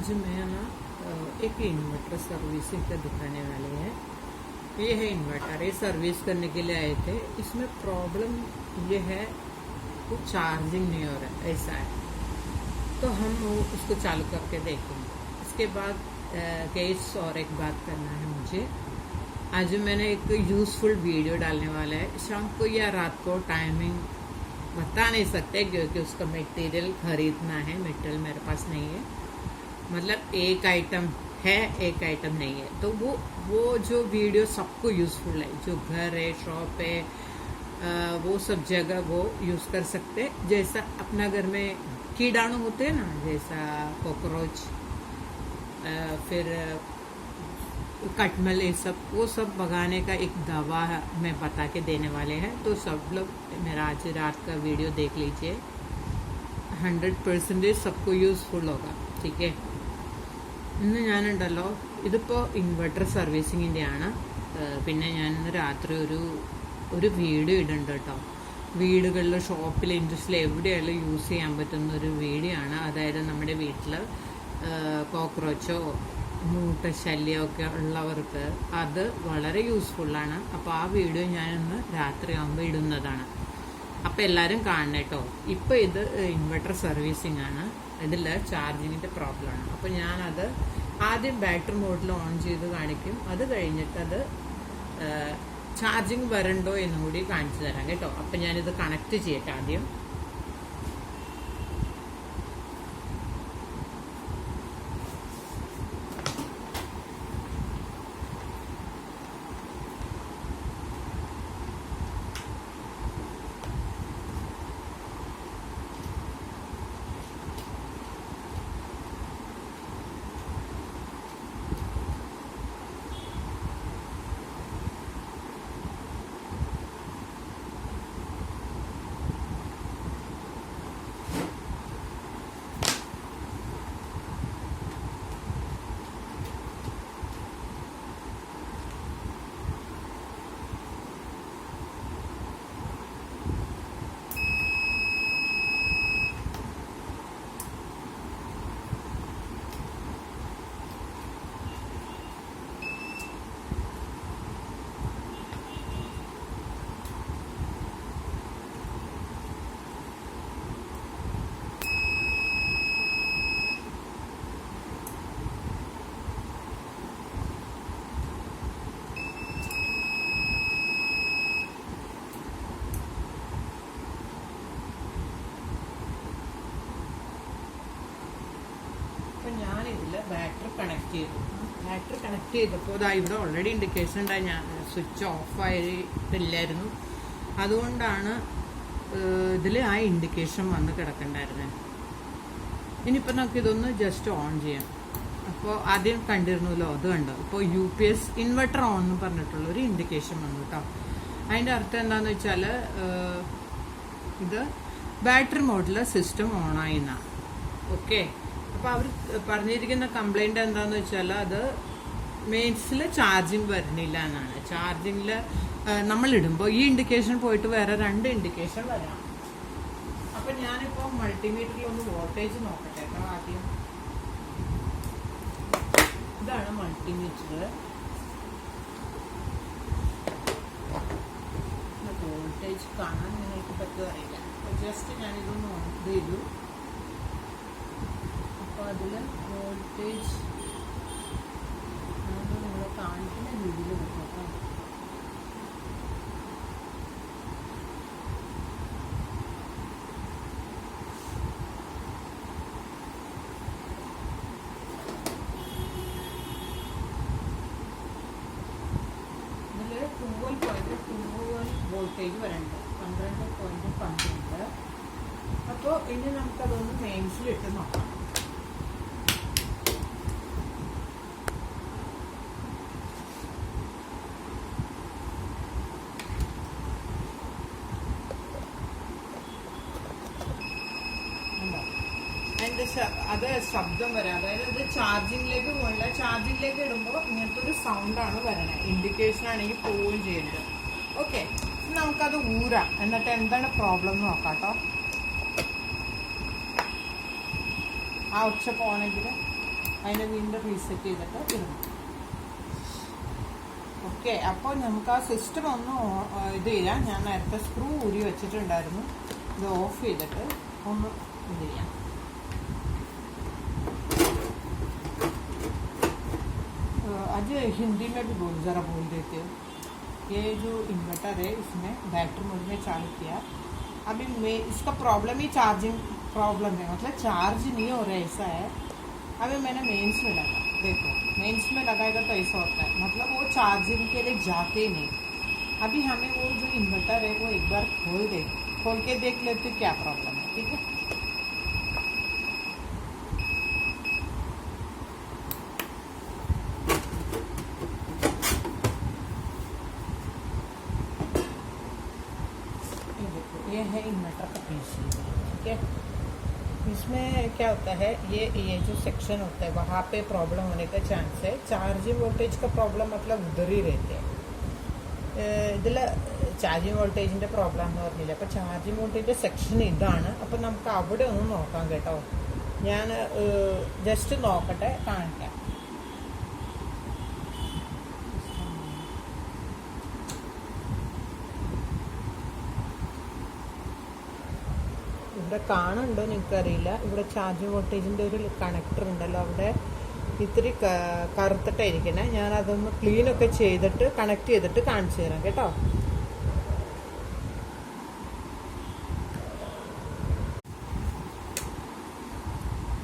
आज मैं ना एक इन्वर्टर सर्विसिंग का दिखाने वाले हैं। ये है इन्वर्टर, ये सर्विस करने के लिए आए थे। इसमें प्रॉब्लम ये है वो चार्जिंग नहीं हो रहा है, ऐसा है। तो हम उसको चालू करके देखेंगे। इसके बाद केस और एक बात करना है मुझे। आज मैंने एक यूज़फुल वीडियो डालने वाला है। शाम को या रात को टाइमिंग बता नहीं सकते क्योंकि उसका मटेरियल खरीदना है। मटेरियल मेरे पास नहीं है, मतलब एक आइटम है एक आइटम नहीं है। तो वो जो वीडियो सबको यूज़फुल है, जो घर है शॉप है वो सब जगह वो यूज़ कर सकते हैं। जैसा अपना घर में कीटाणु होते हैं ना, जैसा कॉकरोच फिर कटमल, ये सब वो सब भगाने का एक दवा मैं बता के देने वाले हैं। तो सब लोग मेरा आज रात का वीडियो देख लीजिए, 100% सबको യൂസ്ഫുൾ होगा, ठीक है। ഇന്ന് ഞാനുണ്ടല്ലോ, ഇതിപ്പോൾ ഇൻവെർട്ടർ സർവീസിങ്ങിൻ്റെ ആണ്. പിന്നെ ഞാൻ ഇന്ന് രാത്രി ഒരു വീഡിയോ ഇടുന്നുണ്ട് കേട്ടോ. വീടുകളിൽ ഷോപ്പിൽ ഇൻഡസ്ട്രിയിൽ എവിടെയായാലും യൂസ് ചെയ്യാൻ പറ്റുന്ന ഒരു വീഡിയോ ആണ്. അതായത് നമ്മുടെ വീട്ടിൽ കോക്രോച്ചോ മൂട്ടശല്യമൊക്കെ ഉള്ളവർക്ക് അത് വളരെ യൂസ്ഫുള്ളാണ്. അപ്പോൾ ആ വീഡിയോ ഞാനിന്ന് രാത്രി ആകുമ്പോൾ ഇടുന്നതാണ്. അപ്പോൾ എല്ലാവരും കാണണം കേട്ടോ. ഇപ്പോൾ ഇത് ഇൻവെർട്ടർ സർവീസിംഗ് ആണ്. ഇതിൽ ചാർജിങ്ങിൻ്റെ പ്രോബ്ലമാണ്. അപ്പോൾ ഞാനത് ആദ്യം ബാറ്ററി മോഡിൽ ഓൺ ചെയ്ത് കാണിക്കും. അത് കഴിഞ്ഞിട്ടത് ചാർജിങ് വരണ്ടോ എന്നും കൂടി കാണിച്ചു തരാം കേട്ടോ. അപ്പം ഞാനിത് കണക്ട് ചെയ്യട്ടെ ആദ്യം. ഞാനിതിൽ ബാറ്ററി കണക്ട് ചെയ്തു. ബാറ്ററി കണക്ട് ചെയ്തപ്പോൾ ഇതാ ഇവിടെ ഓൾറെഡി ഇൻഡിക്കേഷൻ ഉണ്ടായി. ഞാൻ സ്വിച്ച് ഓഫ് ആയിട്ടില്ലായിരുന്നു, അതുകൊണ്ടാണ് ഇതിൽ ആ ഇൻഡിക്കേഷൻ വന്ന് കിടക്കണ്ടായിരുന്നത്. ഇനിയിപ്പോൾ നമുക്ക് ഇതൊന്ന് ജസ്റ്റ് ഓൺ ചെയ്യാം. അപ്പോൾ ആദ്യം കണ്ടിരുന്നല്ലോ, അത് കണ്ടോ. ഇപ്പോൾ UPS ഇൻവെർട്ടർ ഓൺ എന്ന് പറഞ്ഞിട്ടുള്ള ഒരു ഇൻഡിക്കേഷൻ വന്നു കേട്ടോ. അതിൻ്റെ അർത്ഥം എന്താണെന്ന് വെച്ചാൽ ഇത് ബാറ്ററി മോഡിൽ സിസ്റ്റം ഓണായി എന്നാണ്. ഓക്കെ. അപ്പോൾ അവർ പറഞ്ഞിരിക്കുന്ന കംപ്ലൈൻറ്റ് എന്താണെന്ന് വെച്ചാൽ അത് മെയിൻസിൽ ചാർജിങ് വരുന്നില്ല എന്നാണ്. ചാർജിങ്ങിൽ നമ്മളിടുമ്പോൾ ഈ ഇൻഡിക്കേഷൻ പോയിട്ട് വേറെ 2 ഇൻഡിക്കേഷൻ വരാം. അപ്പം ഞാനിപ്പോൾ മൾട്ടിമീറ്ററിൽ ഒന്ന് വോൾട്ടേജ് നോക്കട്ടെ കേട്ടോ. ആദ്യം ഇതാണ് മൾട്ടിമീറ്റർ. വോൾട്ടേജ് കാണാൻ നിങ്ങൾക്ക് പറ്റുമോ അറിയില്ല. ജസ്റ്റ് ഞാനിതൊന്ന് ഓൺ ചെയ്തു. അപ്പോൾ അതിൽ വോൾട്ടേജ് നിങ്ങൾ കാണിക്കുന്ന രീതിയിൽ വെക്കാം. ഇതിൽ 12.21 വോൾട്ടേജ് വരണ്ട്, 12.12. അപ്പോൾ ഇനി നമുക്കതൊന്ന് മെയിൻസിലിട്ട് നോക്കാം. അത് ശബ്ദം വരാം. അതായത് ഇത് ചാർജിങ്ങിലേക്ക് പോകില്ല. ചാർജിങ്ങിലേക്ക് ഇടുമ്പോൾ ഇങ്ങനത്തെ ഒരു സൗണ്ടാണ് വരണേ. ഇൻഡിക്കേഷൻ ആണെങ്കിൽ പോവുകയും ചെയ്യുന്നത്. ഓക്കെ, നമുക്കത് ഊരാം. എന്നിട്ട് എന്താണ് പ്രോബ്ലം എന്ന് നോക്കാം കേട്ടോ. ആ ഒച്ച പോകണമെങ്കിൽ അതിനെ വീണ്ടും റീസെറ്റ് ചെയ്തിട്ട് ഇടണം. ഓക്കെ, അപ്പോൾ നമുക്ക് ആ സിസ്റ്റം ഒന്ന് ഇത് ചെയ്യാം. ഞാൻ നേരത്തെ സ്ക്രൂ ഊരി വെച്ചിട്ടുണ്ടായിരുന്നു. ഇത് ഓഫ് ചെയ്തിട്ട് ഒന്ന് ഇത് ചെയ്യാം. आज हिंदी में भी ज़रा बोल देते हो। ये जो इन्वर्टर है इसमें बैटरी मोड में चालू किया। अभी मैं इसका प्रॉब्लम ही चार्जिंग प्रॉब्लम है, मतलब चार्ज नहीं हो रहा है, ऐसा है। अभी मैंने मेंस में लगा, देखो मेंस में लगाएगा तो ऐसा होता है, मतलब वो चार्जिंग के लिए जाते नहीं। अभी हमें वो जो इन्वर्टर है वो एक बार खोल के देख लेते क्या प्रॉब्लम है, ठीक है। ये है इन्वर्टर का पीसी, ठीक है। इसमें क्या होता है, ये जो सेक्शन होता है वहाँ पे प्रॉब्लम होने का चांस है। चार्जिंग वोल्टेज का प्रॉब्लम मतलब उधर ही रहते हैं। ഇതിൽ ചാർജിങ് വോൾട്ടേജിൻ്റെ പ്രോബ്ലം എന്ന് പറഞ്ഞില്ല. അപ്പോൾ ചാർജിങ് വോൾട്ടേജിൻ്റെ സെക്ഷൻ ഇതാണ്. അപ്പോൾ നമുക്ക് അവിടെ ഒന്ന് നോക്കാം കേട്ടോ. ഞാൻ ജസ്റ്റ് നോക്കട്ടെ, കാണിക്കാം. ഇവിടെ കാണുന്നുണ്ടോ എനിക്കറിയില്ല. ഇവിടെ ചാർജിങ് വോൾട്ടേജിൻ്റെ ഒരു കണക്ടർ ഉണ്ടല്ലോ, അവിടെ ഇത്തിരി കറുത്തിട്ടായിരിക്കണേ. ഞാൻ അതൊന്ന് ക്ലീനൊക്കെ ചെയ്തിട്ട് കണക്ട് ചെയ്തിട്ട് കാണിച്ചു തരാം കേട്ടോ.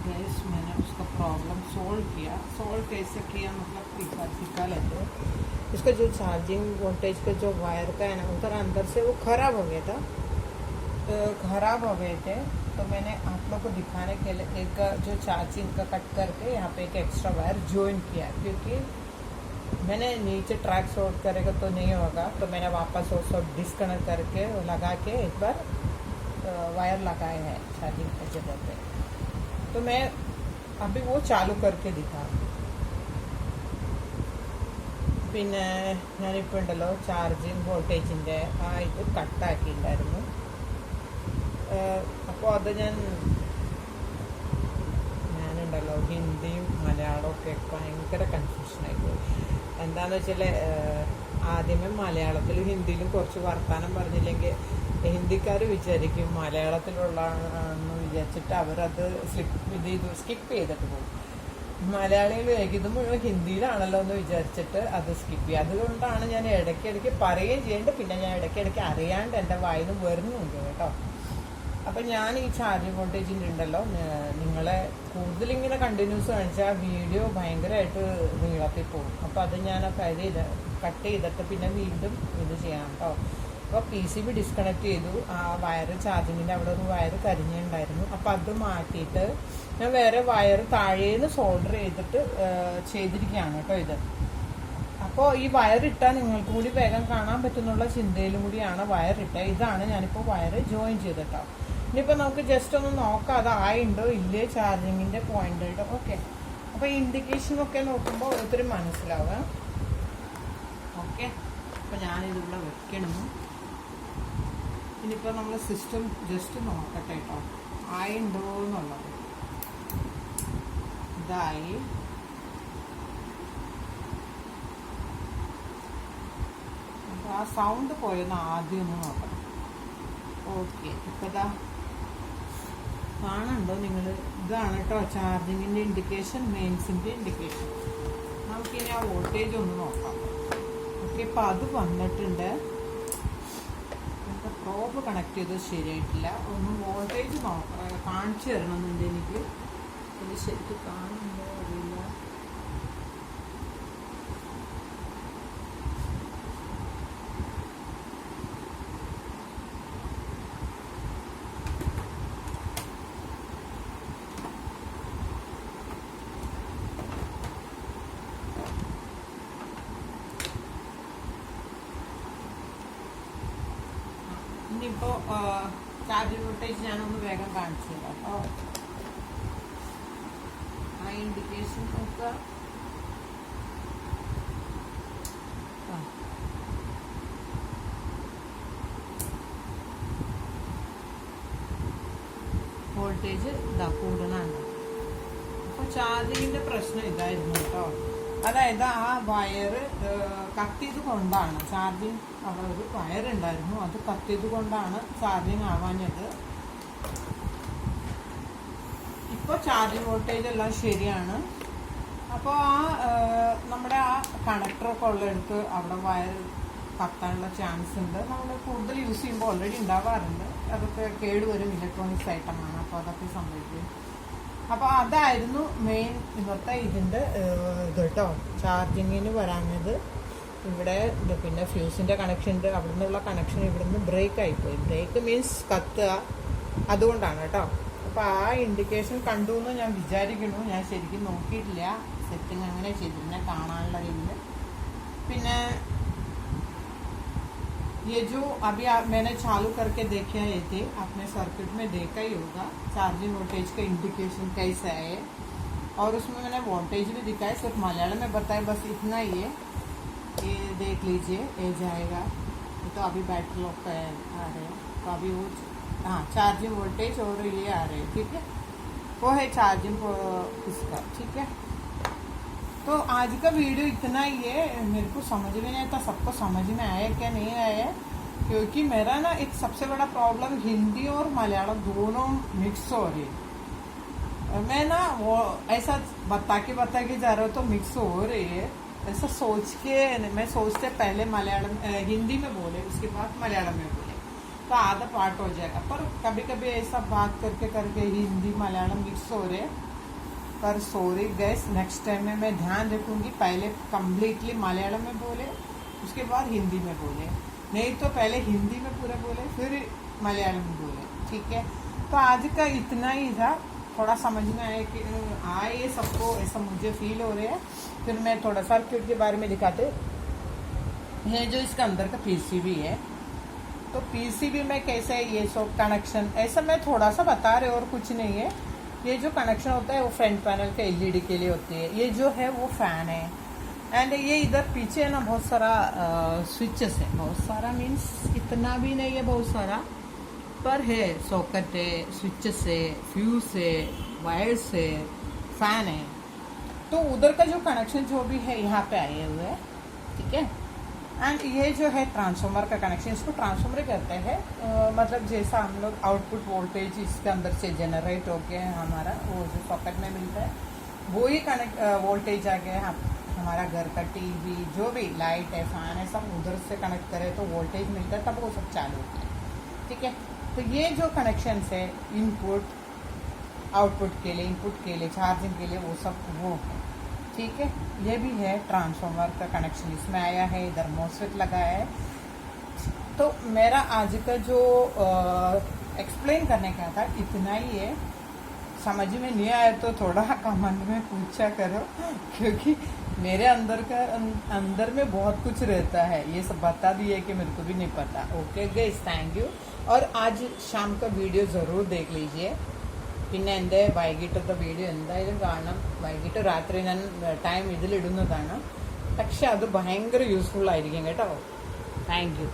गैस मैंने उसका प्रॉब्लम सॉल्व किया। सॉल्व कैसे किया मतलब एक बार दिखा लेते हो। इसका जो चार्जिंग वोल्टेज का जो वायर का है ना, उधर अंदर से वो ख़राब हो गया था, ख़राब हो गए थे। तो मैंने आप लोग को दिखाने के लिए एक जो चार्जिंग का कट करके यहाँ पे एक एक्स्ट्रा वायर ज्वाइन किया, क्योंकि मैंने नीचे ट्रैक शॉर्ट करेगा तो नहीं होगा। तो मैंने वापस वो सब डिस्कनेक्ट करके लगा के एक बार वायर लगाए हैं चार्जिंग की जगह पे। तो मैं अभी वो चालू करके दिखा। പിന്നെ ഞാനിപ്പോൾ ഉണ്ടല്ലോ ചാർജിങ് വോൾട്ടേജിൻ്റെ ആ ഇത് കട്ടാക്കിയിട്ടുണ്ടായിരുന്നു. അപ്പോൾ അത് ഞാനുണ്ടല്ലോ ഹിന്ദിയും മലയാളവും ഒക്കെ ഭയങ്കര കൺഫ്യൂഷനായിപ്പോയി. എന്താണെന്ന് വെച്ചാൽ ആദ്യമേ മലയാളത്തിലും ഹിന്ദിയിലും കുറച്ച് വർത്തമാനം പറഞ്ഞില്ലെങ്കിൽ ഹിന്ദിക്കാർ വിചാരിക്കും മലയാളത്തിലുള്ളതെന്ന് വിചാരിച്ചിട്ട് അവരത് സ്കിപ്പ് ചെയ്തിട്ട് പോകും. മലയാളികൾ ഇത് മുഴുവൻ ഹിന്ദിയിലാണല്ലോ എന്ന് വിചാരിച്ചിട്ട് അത് സ്കിപ്പ് ചെയ്യും. അതുകൊണ്ടാണ് ഞാൻ ഇടയ്ക്കിടയ്ക്ക് പറയുകയും ചെയ്യേണ്ടത്, പിന്നെ ഞാൻ ഇടയ്ക്കിടയ്ക്ക് അറിയാണ്ട് എൻ്റെ വായിൽ നിന്ന് വരുന്നുണ്ട് കേട്ടോ. അപ്പം ഞാൻ ഈ ചാർജിങ് വോൾട്ടേജിൻ്റെ ഉണ്ടല്ലോ, നിങ്ങളെ കൂടുതലിങ്ങനെ കണ്ടിന്യൂസ് കാണിച്ചാൽ വീഡിയോ ഭയങ്കരമായിട്ട് നീളത്തിൽ പോകും. അപ്പോൾ അത് ഞാൻ കട്ട് ചെയ്തിട്ട് പിന്നെ വീണ്ടും ഇത് ചെയ്യാം കേട്ടോ. അപ്പോൾ PCB ഡിസ്കണക്ട് ചെയ്തു. ആ വയർ ചാർജിങ്ങിൻ്റെ അവിടെ ഒരു വയർ കരിഞ്ഞിട്ടുണ്ടായിരുന്നു. അപ്പോൾ അത് മാറ്റിയിട്ട് ഞാൻ വേറെ വയർ താഴേന്ന് സോൾഡർ ചെയ്തിട്ട് ചെയ്തിരിക്കുകയാണ് കേട്ടോ ഇത്. അപ്പോൾ ഈ വയറിട്ടാൽ നിങ്ങൾക്ക് കൂടി വേഗം കാണാൻ പറ്റുന്നുള്ള ചിന്തയിലും കൂടിയാണ് വയറിട്ടത്. ഇതാണ് ഞാനിപ്പോൾ വയർ ജോയിൻ ചെയ്തിട്ടോ. ഇനിയിപ്പോൾ നമുക്ക് ജസ്റ്റ് ഒന്ന് നോക്കാം അതായിട്ടുണ്ടോ ഇല്ലേ ചാർജിങ്ങിൻ്റെ പോയിന്റ്. ഓക്കെ, അപ്പോൾ ഈ ഇൻഡിക്കേഷനൊക്കെ നോക്കുമ്പോൾ ഒത്തിരി മനസ്സിലാവുക. ഓക്കെ, അപ്പോൾ ഞാനിതിവിടെ വെക്കണം. ഇനിയിപ്പോൾ നമ്മൾ സിസ്റ്റം ജസ്റ്റ് നോക്കട്ടെ കേട്ടോ, ആയിട്ടുണ്ടോ എന്നുള്ളത്. ഇതായി. ആ സൗണ്ട് പോയൊന്ന് ആദ്യം ഒന്ന് നോക്കണം. ഓക്കെ, ഇപ്പോൾ ഇതാ കാണുന്നുണ്ടോ നിങ്ങൾ? ഇതാണ് കേട്ടോ ചാർജിങ്ങിൻ്റെ ഇൻഡിക്കേഷൻ, മെയിൻസിൻ്റെ ഇൻഡിക്കേഷൻ. നമുക്കിനി ആ വോൾട്ടേജ് ഒന്ന് നോക്കാം. ഓക്കെ, ഇപ്പോൾ അത് വന്നിട്ടുണ്ട്. നമുക്ക് പ്രോബ് കണക്ട് ചെയ്തത് ശരിയായിട്ടില്ല. ഒന്ന് വോൾട്ടേജ് കാണിച്ചു തരണമെന്നുണ്ട് എനിക്ക്. ഇത് ശരിക്കും കാണുന്നുണ്ടോ അറിയില്ല. ഇനിയിപ്പോൾ ചാർജിങ് വോൾട്ടേജ് ഞാനൊന്ന് വേഗം കാണിച്ചു തരാം കേട്ടോ. ആ ഇൻഡിക്കേഷൻ നോക്കുക. വോൾട്ടേജ് ഇതാ കൂടുന്നുണ്ട്. അപ്പോൾ ചാർജിങ്ങിൻ്റെ പ്രശ്നം ഇതായിരുന്നു കേട്ടോ. അതായത് ആ വയറ് കത്തിയത് കൊണ്ടാണ് ചാർജിങ്, അവിടെ ഒരു വയറുണ്ടായിരുന്നു, അത് കത്തിയത് കൊണ്ടാണ് ചാർജിങ് ആവാഞ്ഞത്. ഇപ്പോൾ ചാർജിങ് വോൾട്ടേജ് എല്ലാം ശരിയാണ്. അപ്പോൾ നമ്മുടെ ആ കണക്ടറൊക്കെ ഉള്ളെടുത്ത് അവിടെ വയർ കത്താനുള്ള ചാൻസ് ഉണ്ട്. നമ്മൾ കൂടുതൽ യൂസ് ചെയ്യുമ്പോൾ ഓൾറെഡി ഉണ്ടാവാറുണ്ട്. അതൊക്കെ കേടുവരും, ഇലക്ട്രോണിക്സ് ഐറ്റമാണ്, അപ്പോൾ അതൊക്കെ സംഭവിക്കും. അപ്പോൾ അതായിരുന്നു മെയിൻ ഇന്നത്തെ ഇതിൻ്റെ ഇത് കേട്ടോ, ചാർജിങ്ങിന് വരാഞ്ഞത്. ഇവിടെ പിന്നെ ഫ്യൂസിൻ്റെ കണക്ഷൻ ഉണ്ട്, അവിടെ നിന്നുള്ള കണക്ഷൻ ഇവിടുന്ന് ബ്രേക്ക് ആയിപ്പോയി. ബ്രേക്ക് മീൻസ് കത്തുക, അതുകൊണ്ടാണ് കേട്ടോ. അപ്പോൾ ആ ഇൻഡിക്കേഷൻ കണ്ടു എന്ന് ഞാൻ വിചാരിക്കുന്നു. ഞാൻ ശരിക്കും നോക്കിയിട്ടില്ല, സെറ്റിംഗ് അങ്ങനെ ചെയ്തിരുന്നെ കാണാനുള്ള രീതിയിൽ. പിന്നെ ये जो अभी मैंने चालू करके देखे हैं, ये थे अपने सर्किट में देखा ही होगा चार्जिंग वोल्टेज का इंडिकेशन कैसा है, और उसमें मैंने वोल्टेज भी दिखाया, सिर्फ मलयालम में बताया, बस इतना ही है। ये देख लीजिए, ये जाएगा। ये तो अभी बैटरी लॉक का आ रहे हैं, तो अभी वो हाँ चार्जिंग वोल्टेज और ये आ रहे हैं, ठीक है, वो है चार्जिंग इसका, ठीक है। तो आज का वीडियो इतना ही है। मेरे को समझ में नहीं आता सबको समझ में आया क्या नहीं आया, क्योंकि मेरा ना एक सबसे बड़ा प्रॉब्लम हिंदी और मलयालम दोनों मिक्स हो रही है। मैं ना वो ऐसा बता के जा रहा हूँ तो मिक्स हो रही है, ऐसा सोच के मैं सोचते पहले मलयालम हिंदी में बोले, उसके बाद मलयालम में बोले तो आधा पार्ट हो जाएगा। पर कभी कभी ऐसा बात करके हिंदी मलयालम मिक्स हो रहे, पर सॉरी गैस, नेक्स्ट टाइम में मैं ध्यान रखूंगी, पहले कम्प्लीटली मलयालम में बोले, उसके बाद हिंदी में बोले, नहीं तो पहले हिंदी में पूरा बोले फिर मलयालम में बोले, ठीक है। तो आज का इतना ही था, थोड़ा समझ में आए कि ये सबको ऐसा मुझे फील हो रहा है। फिर मैं थोड़ा सर्किट के बारे में दिखाते हैं। जो इसका अंदर का पीसीबी है, तो पीसीबी में कैसे है ये सब कनेक्शन, ऐसा मैं थोड़ा सा बता रहे और कुछ नहीं है। ये जो कनेक्शन होता है वो फ्रंट पैनल के एलईडी के लिए होती है। ये जो है वो फैन है, एंड ये इधर पीछे है ना बहुत सारा स्विचेस है, बहुत सारा मीन्स इतना भी नहीं है, बहुत सारा पर है, सॉकेट है, स्विचेस है, फ्यूज है, वायर्स है, फैन है। तो उधर का जो कनेक्शन जो भी है यहाँ पे आए हुए है, ठीक है। एंड ये जो है ट्रांसफार्मर का कनेक्शन, इसको ट्रांसफार्मर कहते हैं। मतलब जैसा हम लोग आउटपुट वोल्टेज इसके अंदर से जनरेट होके हमारा वो जो सॉकेट में मिलता है, वो ही कनेक्ट वोल्टेज आ गया हमारा घर का टीवी जो भी लाइट है, फैन है, सब उधर से कनेक्ट करें तो वोल्टेज मिलता है, तब वो सब चालू होता है, ठीक है। तो ये जो कनेक्शन है इनपुट आउटपुट के लिए, इनपुट के लिए, चार्जिंग के लिए, वो सब वो है, ठीक है। ये भी है ट्रांसफार्मर का कनेक्शन इसमें आया है, इधर मोसफेट लगाया है। तो मेरा आज का जो एक्सप्लेन करने का था इतना ही है। समझ में नहीं आया तो थोड़ा कमेंट में पूछा करो, क्योंकि मेरे अंदर में बहुत कुछ रहता है, ये सब बता दिए कि मेरे को भी नहीं पता। Okay guys, thank you. और आज शाम का वीडियो ज़रूर देख लीजिए। പിന്നെ എൻ്റെ വൈകിട്ടത്തെ വീഡിയോ എന്തായാലും കാണണം. വൈകിട്ട് രാത്രി ഞാൻ ടൈം ഇതിലിടുന്നതാണ്, പക്ഷെ അത് ഭയങ്കര യൂസ്ഫുൾ ആയിരിക്കും കേട്ടോ. Thank you.